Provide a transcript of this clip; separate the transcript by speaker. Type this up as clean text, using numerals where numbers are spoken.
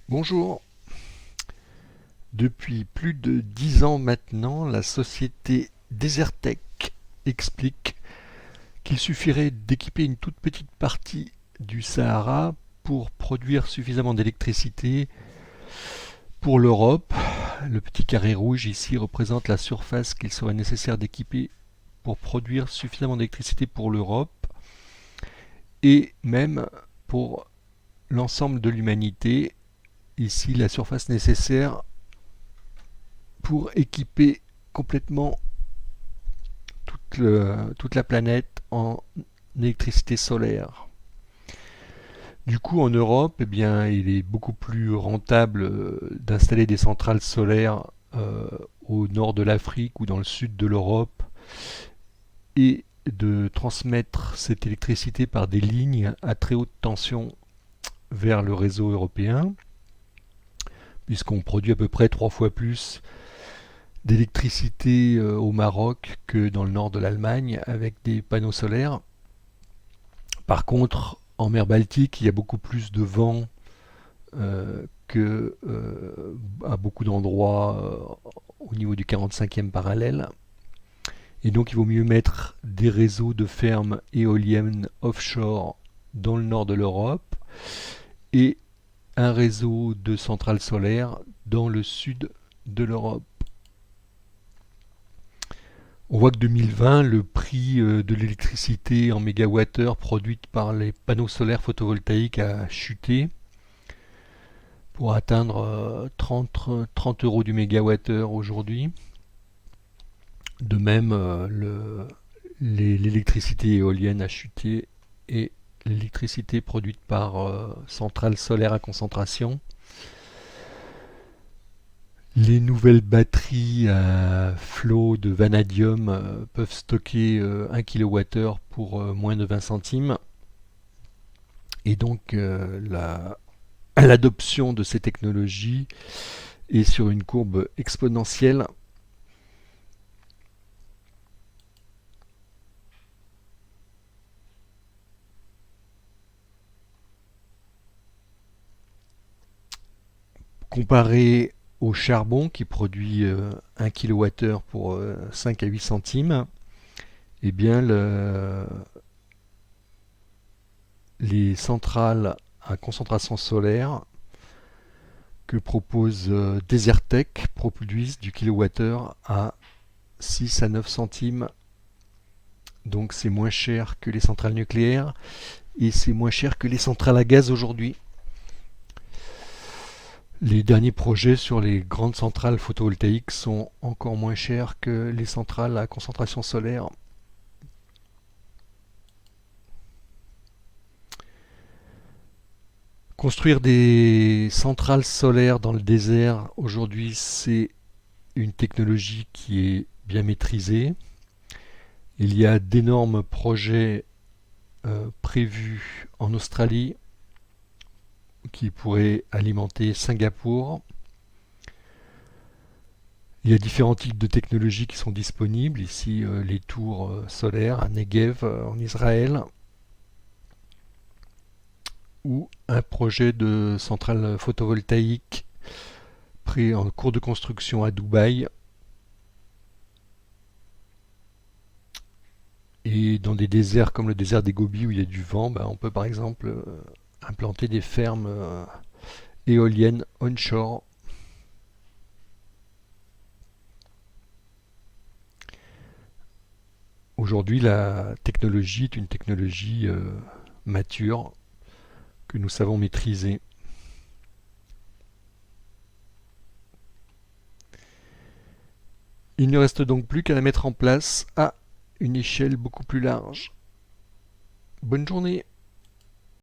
Speaker 1: Bonjour. Depuis plus de 10 ans maintenant, la société Desertec explique qu'il suffirait d'équiper une toute petite partie du Sahara pour produire suffisamment d'électricité pour l'Europe. Le petit carré rouge ici représente la surface qu'il serait nécessaire d'équiper pour produire suffisamment d'électricité pour l'Europe et même pour l'ensemble de l'humanité. Ici, la surface nécessaire pour équiper complètement toute la planète en électricité solaire. Du coup, en Europe, eh bien, il est beaucoup plus rentable d'installer des centrales solaires au nord de l'Afrique ou dans le sud de l'Europe et de transmettre cette électricité par des lignes à très haute tension vers le réseau européen, puisqu'on produit à peu près 3 fois plus d'électricité au Maroc que dans le nord de l'Allemagne avec des panneaux solaires. Par contre, en mer Baltique, il y a beaucoup plus de vent que à beaucoup d'endroits au niveau du 45e parallèle. Et donc il vaut mieux mettre des réseaux de fermes éoliennes offshore dans le nord de l'Europe et un réseau de centrales solaires dans le sud de l'Europe. On voit que 2020, le prix de l'électricité en mégawattheure produite par les panneaux solaires photovoltaïques a chuté pour atteindre 30 euros du mégawattheure aujourd'hui. De même, l'électricité éolienne a chuté et l'électricité produite par centrales solaires à concentration. Les nouvelles batteries à flot de vanadium peuvent stocker 1 kWh pour moins de 20 centimes. Et donc l'adoption de ces technologies est sur une courbe exponentielle. Comparé au charbon qui produit 1 kWh pour 5 à 8 centimes, eh bien les centrales à concentration solaire que propose Desertec produisent du kilowattheure à 6 à 9 centimes. Donc c'est moins cher que les centrales nucléaires et c'est moins cher que les centrales à gaz aujourd'hui. Les derniers projets sur les grandes centrales photovoltaïques sont encore moins chers que les centrales à concentration solaire. Construire des centrales solaires dans le désert aujourd'hui, c'est une technologie qui est bien maîtrisée. Il y a d'énormes projets prévus en Australie qui pourraient alimenter Singapour. Il y a différents types de technologies qui sont disponibles. Ici, les tours solaires à Negev en Israël, ou un projet de centrale photovoltaïque pris en cours de construction à Dubaï. Et dans des déserts comme le désert des Gobi où il y a du vent, on peut par exemple implanter des fermes éoliennes onshore. Aujourd'hui, la technologie est une technologie mature que nous savons maîtriser. Il ne reste donc plus qu'à la mettre en place à une échelle beaucoup plus large. Bonne journée!